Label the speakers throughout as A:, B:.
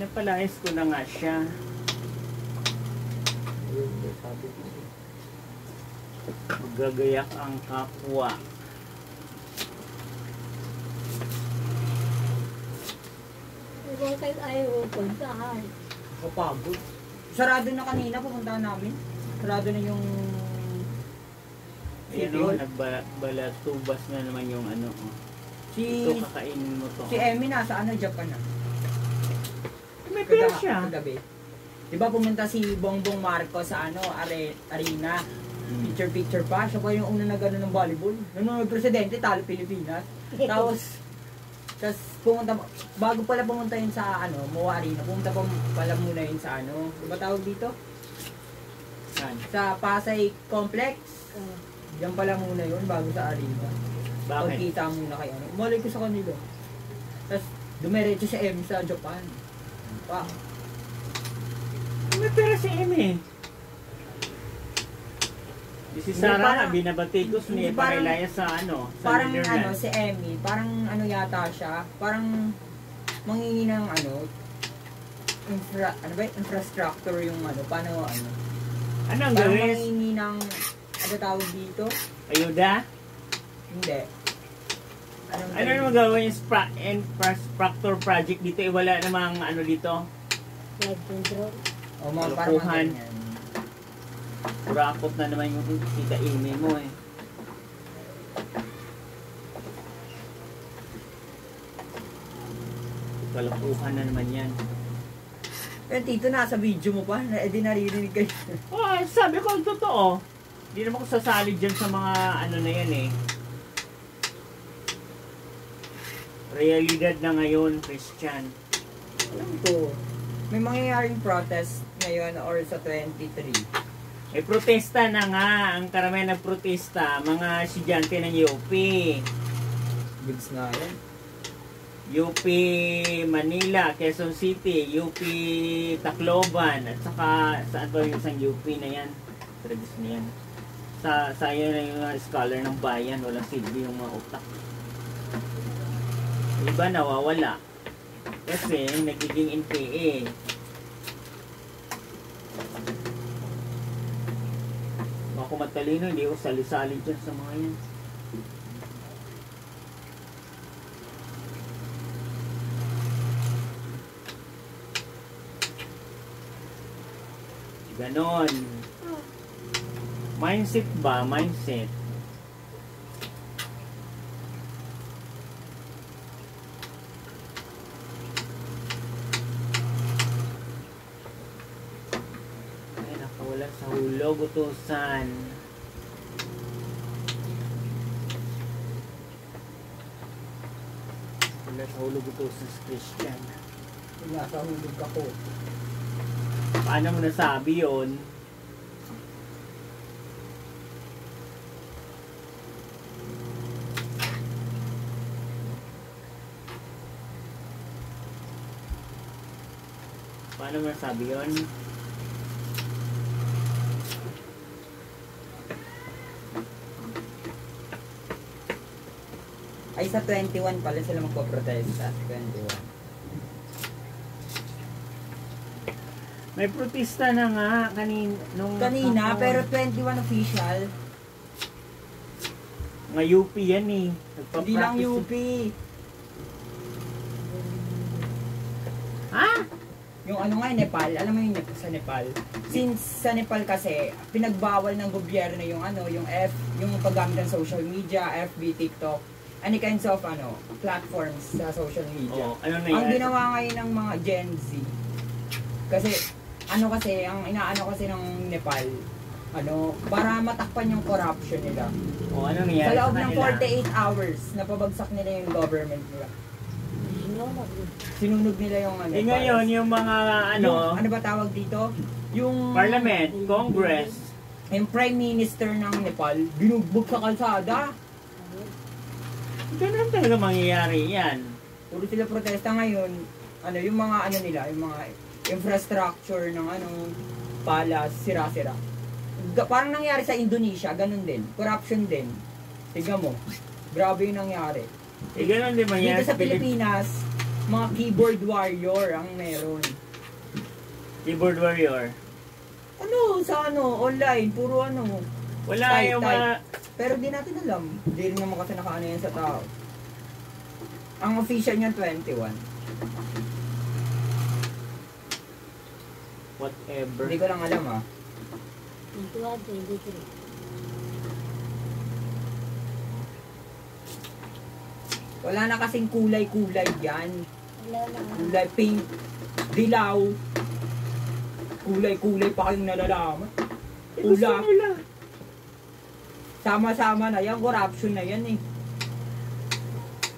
A: Pinapalayas ko na nga siya. Magagayak ang kapwa.
B: Bakit ayaw puntahan?
C: Kapagod. Sarado na kanina, pupuntahan namin. Sarado na yung
A: Ayan o, nagbalatubas na naman yung ano.
C: Si,
A: ito, kakainin mo to.
C: si Emmy nasa ano, Japan na.
A: May pera siya.
C: Kagabi. Diba pumunta si Bongbong Marcos sa ano, arena. Picture pa. Siya pa yung una na gano'n ng volleyball. Nung presidente, talo Pilipinas. Tapos pumunta, bago pala pumunta yun sa ano, MOA Arena, pumunta pa pala muna yun sa ano, diba tawag dito?
A: Saan?
C: Sa Pasay Complex. Diyan pala muna yun, bago sa arena.
A: Bakit?
C: Pagkita muna kay ano. Umalay ko sa kanila. Tapos dumiretso si M sa Japan. Pa.
A: May pera si Eme. Si Sarah, binabatikos ni Parilaya sa ano, sa
C: parang
A: Netherlands.
C: si Emmy, parang ano yata siya, parang mangingi ng ano, infrastructure yung ano, paano ano.
A: Ano ang
C: Parang
A: gawin?
C: mangingi ng, ano tawag dito?
A: Ayuda?
C: Hindi.
A: Ano naman gawin yung infrastructure project dito? Wala namang ano dito?
B: Flood control.
C: O mga parang
A: Kalukuhan.
C: ganyan.
A: Kurakot na naman yung kita Eme mo eh. Kalukuhan na naman yan.
C: Pero tito, nasa video mo pa, naririnig kayo.
A: Oh, sabi ko ang totoo. Hindi naman ko sasali dyan sa mga ano na yan eh. Realidad na ngayon, Christian.
C: Alam ko, may mangyayaring protest ngayon or sa 23.
A: May protesta na nga. Ang karamihan nagprotesta, mga estudyante ng UP.
C: Bigs nga yan.
A: UP Manila, Quezon City, UP Tacloban, at saka saan ba yung isang UP na yan? Travis na yan. Sayo na yung scholar ng bayan, walang silbi yung mga utak. Iba nawawala. Kasi nagiging NPA. Ako matalino, hindi ko sali-sali dyan sa mga yan. Ganon. Mindset ba? Mindset. Ay, nakawala sa hulog, utusan. Wala sa hulog, utusan sa Christian.
C: Nasa hulog ako.
A: Paano mo nasabi yun? Paano mo nasabi yun?
C: Ay, sa 21 pala sila magpaprotesta. 21.
A: May protesta na nga
C: Kanina, pero 21 official.
A: Mga UP yan eh.
C: Hindi lang UP.
A: Ha?
C: Yung ano nga, Nepal. Alam mo yung sa Nepal? Since sa Nepal kasi, pinagbawal ng gobyerno yung ano, yung paggamit ng social media, FB, TikTok, any kinds of ano, platforms sa social media.
A: Oh, ano na
C: Ang
A: yan?
C: ginawa ngayon ng mga Gen Z, kasi, ang inaano kasi ng Nepal, para matakpan yung corruption nila.
A: Oh, ano nangyari
C: Sa loob
A: sa
C: ng
A: kanila?
C: 48 hours, napabagsak nila yung government nila. Sinunog nila yung ano.
A: Eh ngayon, yung mga
C: ano ba tawag dito? Yung
A: Parliament, Congress.
C: yung Prime Minister ng Nepal, binugbog sa kalsada.
A: Ganun talaga mangyayari yan.
C: Puro sila protesta ngayon. Yung mga nila, yung mga infrastructure ng palace, sira-sira. Parang nangyari sa Indonesia, ganun din. Corruption din. Tignan mo. Grabe yung nangyari.
A: Eh ganun din mangyayari
C: Dito sa Pilipinas, mga keyboard warrior ang meron.
A: Keyboard warrior.
C: Ano, sa ano, online, puro ano.
A: Wala
C: Type,
A: yung
C: type.
A: mga...
C: Pero di natin alam. Di rin naman kasi nakaano yan sa tao. Ang official niya 21.
A: Whatever.
C: Hindi ko lang alam ah.
B: 21, 23.
C: Wala na kasing kulay-kulay yan.
B: Wala na.
C: Kulay pink, dilaw. Kulay-kulay pa kayong nalalaman.
A: Gusto
C: Ula.
A: nila.
C: Sama-sama na yan. Corruption na yan eh.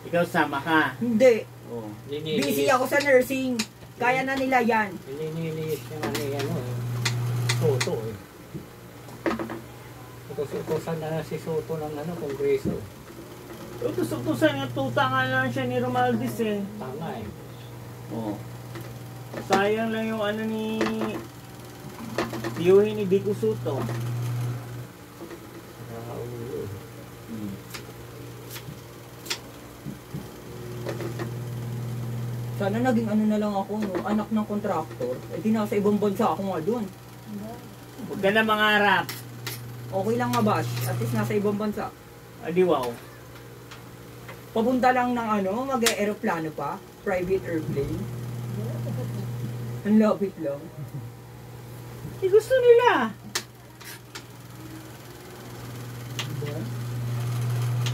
A: Ikaw sama ka.
C: Hindi.
A: Oh.
C: Busy ako sa nursing. Kaya na nila yan.
D: Nililiit naman ni ano eh. Soto eh. Utos-utosan na si Soto ng ano, kongreso.
A: Utos-utosan nga, tuta nga lang siya ni Romaldis eh.
D: Tama eh.
A: Oh. Sayang lang yung ano ni... tiyuhin ni Vico Soto.
D: Nakaulo.
C: Sana naging ano na lang ako, no? Anak ng kontraktor. Eh di nasa ibang bansa ako nga doon.
A: Huwag ka na mangarap.
C: Okay lang nga bash. At least nasa ibang bansa.
A: Adi wow.
C: Papunta lang ng ano, mag-aeroplano pa. Private airplane. Ang lapit lang.
A: Eh, gusto nila.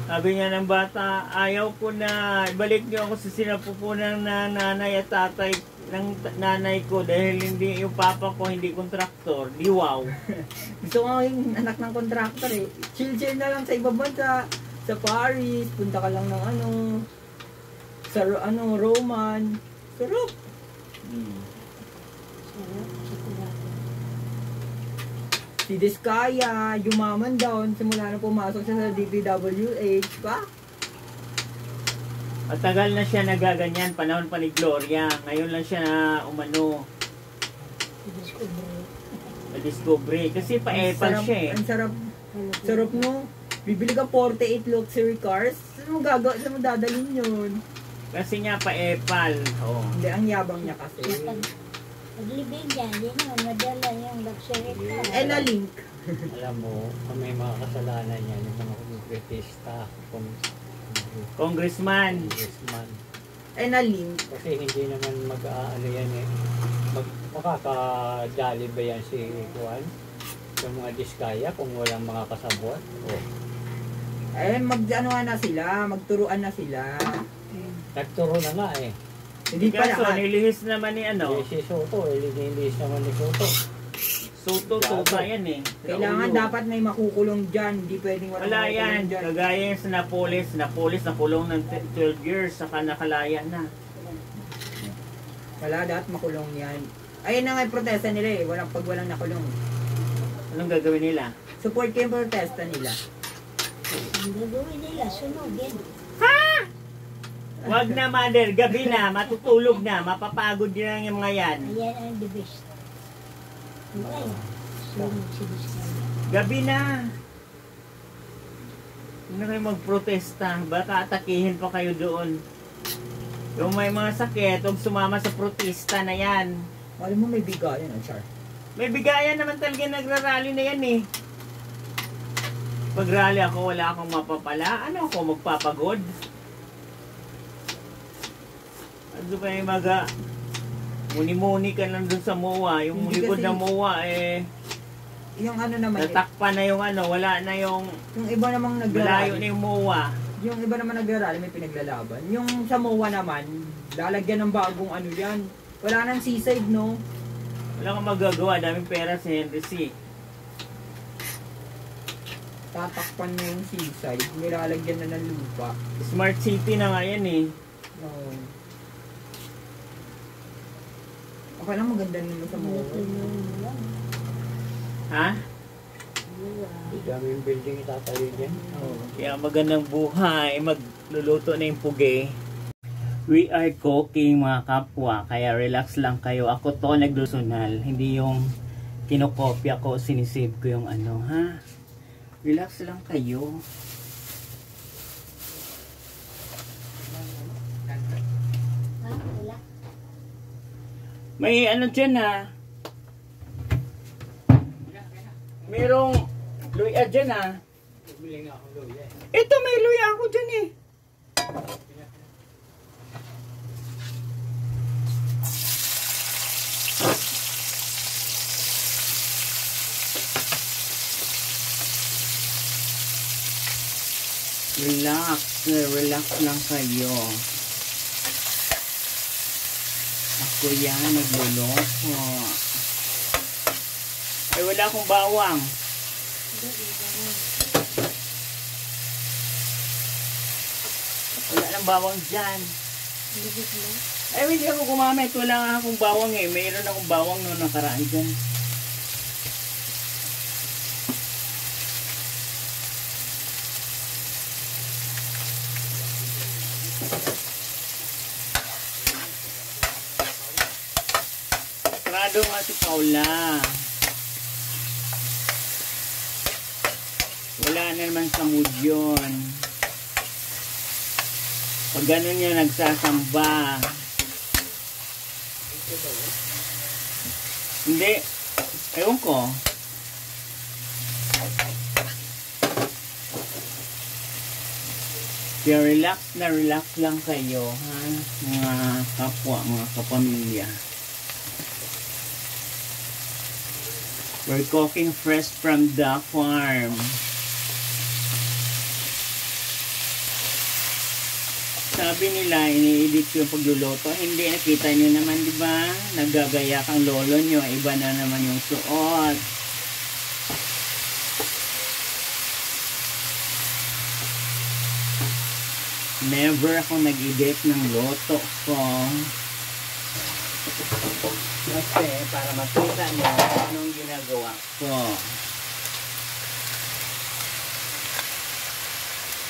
A: Sabi niya ng bata, ayaw ko na, ibalik niyo ako sa sinapupunan na nanay at tatay ng nanay ko dahil hindi yung papa ko hindi kontraktor. Di wow.
C: Gusto ko yung anak ng kontraktor eh. Chill-chill na lang sa ibang bansa. Sa Paris, punta ka lang ng ano, sa ano, Roman. Sarap.
B: Sarap, chocolate.
C: Si Diskaya, yumaman daw simula na pumasok siya sa DPWH pa.
A: Matagal na siya nagaganyan, panahon pa ni Gloria. Ngayon lang siya na umano,
B: Discovery.
A: na-discovery. Kasi pa-epal siya eh.
C: Ang sarap. Sarap no. Bibili ka 48 luxury cars. Saan mo gagawin? Saan mo dadalhin yun?
A: Kasi nga pa-epal. Oh.
C: Hindi, ang yabang niya kasi.
B: Paglibig niya, hindi naman madala yung luxury car.
C: Eh na link.
D: Alam mo, kung may mga kasalanan yan, yung mga kongresista,
A: Congressman.
D: congressman.
C: Eh na link.
D: Kasi hindi naman mag-aano yan eh. Makakadali ba yan si Juan? Yung mga diskaya kung walang mga kasabot? Oh.
C: Eh mag-ano na sila, magturuan na sila.
D: Nagturo na nga eh.
C: Hindi pa
A: Kaso,
C: lahat.
A: nilihis naman ni ano,
D: Si Soto, nililis naman ni Soto.
A: Soto, tuta yan eh.
C: Kailangan
A: Raulo.
C: dapat may makukulong dyan. Hindi pwedeng walang
A: Wala
C: makukulong
A: yan.
C: dyan.
A: Kagaya yung sa Napoles. Napoles nakulong ng 12 years, saka nakalaya na.
C: Wala, dapat makulong yan. Ayun na nga yung protesta nila eh. Walang nakulong.
A: Anong gagawin nila?
C: Support ko yung protesta nila.
B: Ang gagawin nila, sunugin.
A: Wag na, mother. Gabi na. Matutulog na. Mapapagod din lang yung mga yan.
B: Ayan ang the best. Ngayon, sunod si Discovery.
A: Gabi na. Hindi na kayo magprotesta. Baka atakihin pa kayo doon. Yung may mga sakit, huwag sumama sa protesta na yan.
C: Alam mo may bigayan, Char.
A: May bigayan naman talaga nagrarally na yan eh. Pag rally ako, wala akong mapapala. Ano ako, magpapagod? Ano ba yung muni-muni ka lang dun sa MOA. Yung
C: Hindi
A: likod
C: kasi-
A: ng MOA eh,
C: Yung ano naman,
A: natakpan na yung ano, wala na yung,
C: yung iba namang
A: malayo
C: nagrarally.
A: na yung MOA.
C: Yung iba naman nagrarally, may pinaglalaban. Yung sa MOA naman, lalagyan ng bagong ano yan. Wala nang seaside, no?
A: Wala kang magagawa, daming pera si Henry C.
C: Tatakpan na yung seaside, nilalagyan na ng lupa.
A: Smart City na nga yan eh.
C: Oo. Okay lang, maganda naman sa MOA.
A: Ha?
D: Daming building itatayo dyan.
C: Oo.
A: Kaya magandang buhay, magluluto na yung puge. We are cooking mga kapwa, kaya relax lang kayo. Ako to naglusunal, hindi yung kinokopya ko, sinisave ko yung ano, ha? Relax lang kayo. May ano dyan ah. Merong luya dyan ah.
D: Bumili nga ako luya.
A: Ito may luya ako dyan eh. Relax lang kayo. Ako yan, nagluluto. Ay, wala akong bawang. Wala nang bawang dyan. Ay, hindi ako gumamit. Wala nga akong bawang eh. Mayroon akong bawang noong nakaraan dyan. Sarado nga si Paula. Wala na naman sa mood yun. Pag ganun yun, nagsasamba. Hindi. Ewan ko. Kaya relax lang kayo, ha? Mga kapwa, mga kapamilya. We're cooking fresh from the farm. Sabi nila, ini-edit yung pagluluto. Hindi, nakita nyo naman, di ba? Naggagaya kang lolo nyo. Iba na naman yung suot. Never ako nag-edit ng loto ko. Kasi, para makita nyo anong ginagawa ko.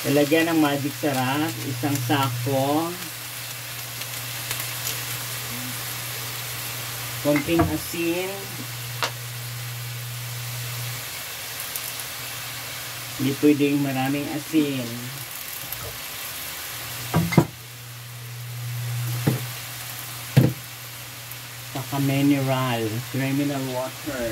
A: Lalagyan ng magic sarap, isang sako, konting asin, hindi pwedeng maraming asin, saka mineral water.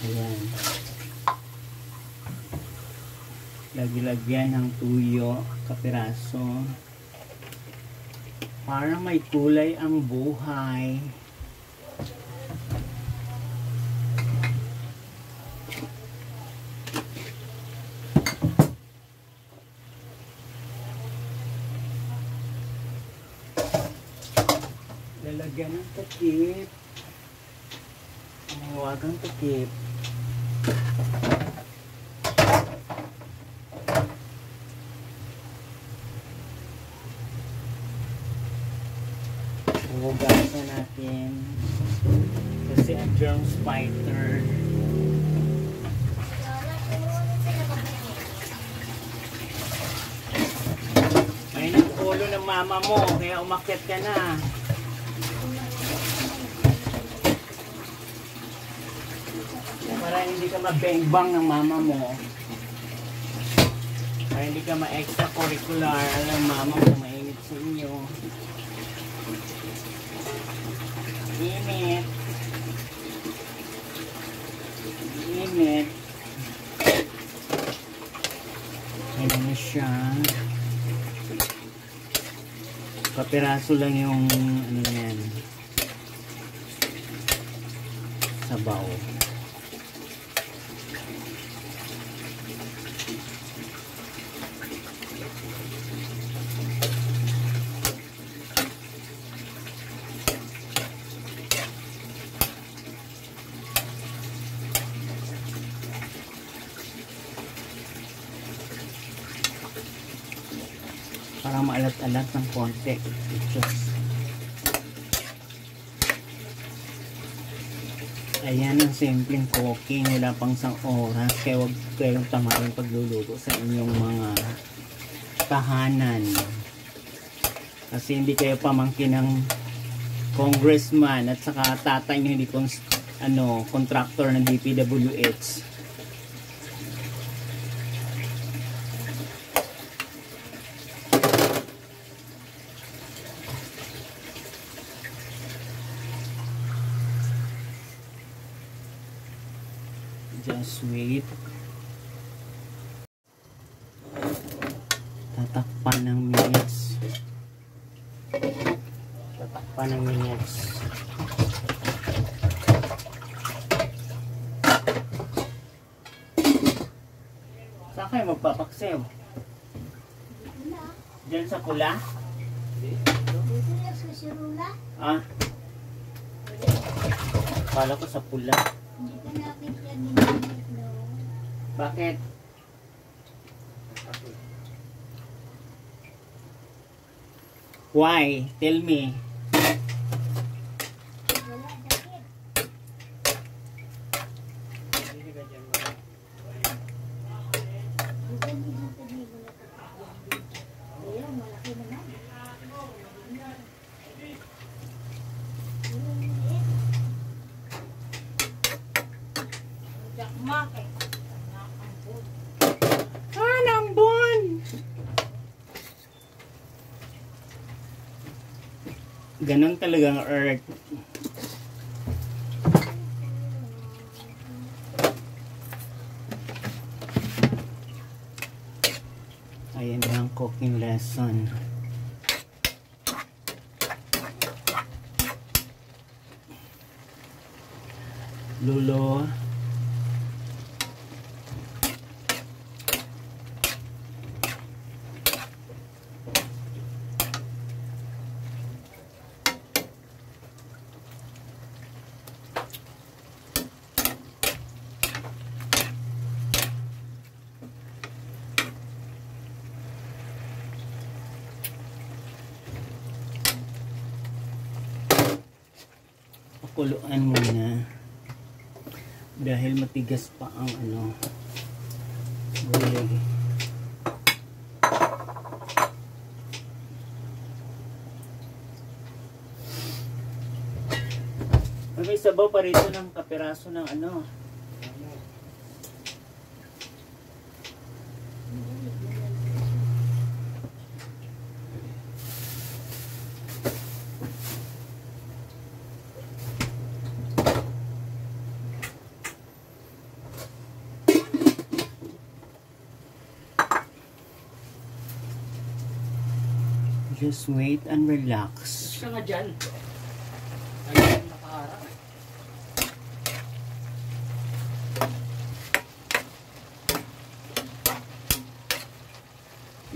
A: Ayan. Lagyan ng tuyo, kapiraso. Para may kulay ang buhay. Lalagyan ng takip. Huwagang takip. Hugasan natin kasi ang germs fighter. May nag-ulo ng mama mo kaya umakyat ka na. Para hindi ka mabengbang ng mama mo. Para hindi ka ma-extracurricular. Alam mama mo mainit sa inyo. Init. Init. Ayan na siya. Kapiraso lang yung ano yan. Sabaw. Para maalat-alat ng konti. Ayan ang simpleng cooking. Wala pang isang oras. Kaya huwag kayong tamarin pagluluto sa inyong mga tahanan. Kasi hindi kayo pamangkin ng congressman at saka tatay nyo hindi contractor ng DPWH. Just wait. Tatakpan ng minutes.
D: Tatakpan ng minutes.
A: Saan kayo magpapaksew? Diyan sa pula?
B: Dito na sa sirula.
A: Ah? Kala ko sa pula.
B: Hindi ka nakit yan ginamit, no?
A: Bakit? Why? Tell me.
B: Wala, sakit. Dito dito dito na kapatid. Ayun, malaki naman. Jakmak eh.
A: Lambon! Ganon talaga ang earth. Ayan na ang cooking lesson. Lulo. Pakuluan muna dahil matigas pa ang gulay. May sabaw pa rito ng kapiraso ng Just wait and relax.
D: Ka nga dyan. Ayun, nakaharap.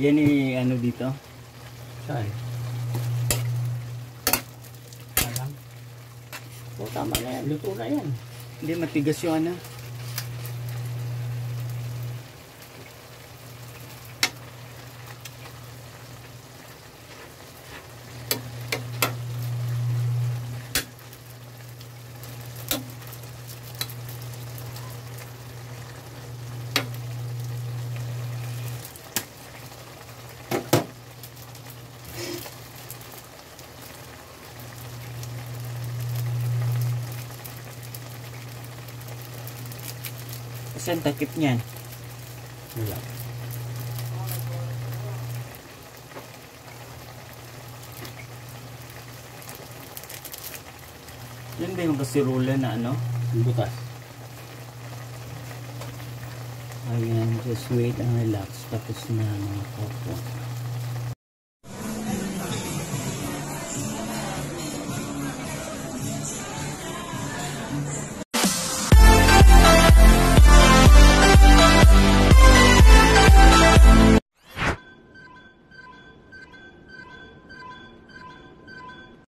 A: Yan dito?
D: Saan? Alam. O, tama na yan. Luto na yan.
A: Hindi, matigas yung kasi ang takip niyan.
D: Wala.
A: Yan ba yung kasirula na
D: Butas.
A: Ayan, just wait and relax. Tapos na mga kapwa.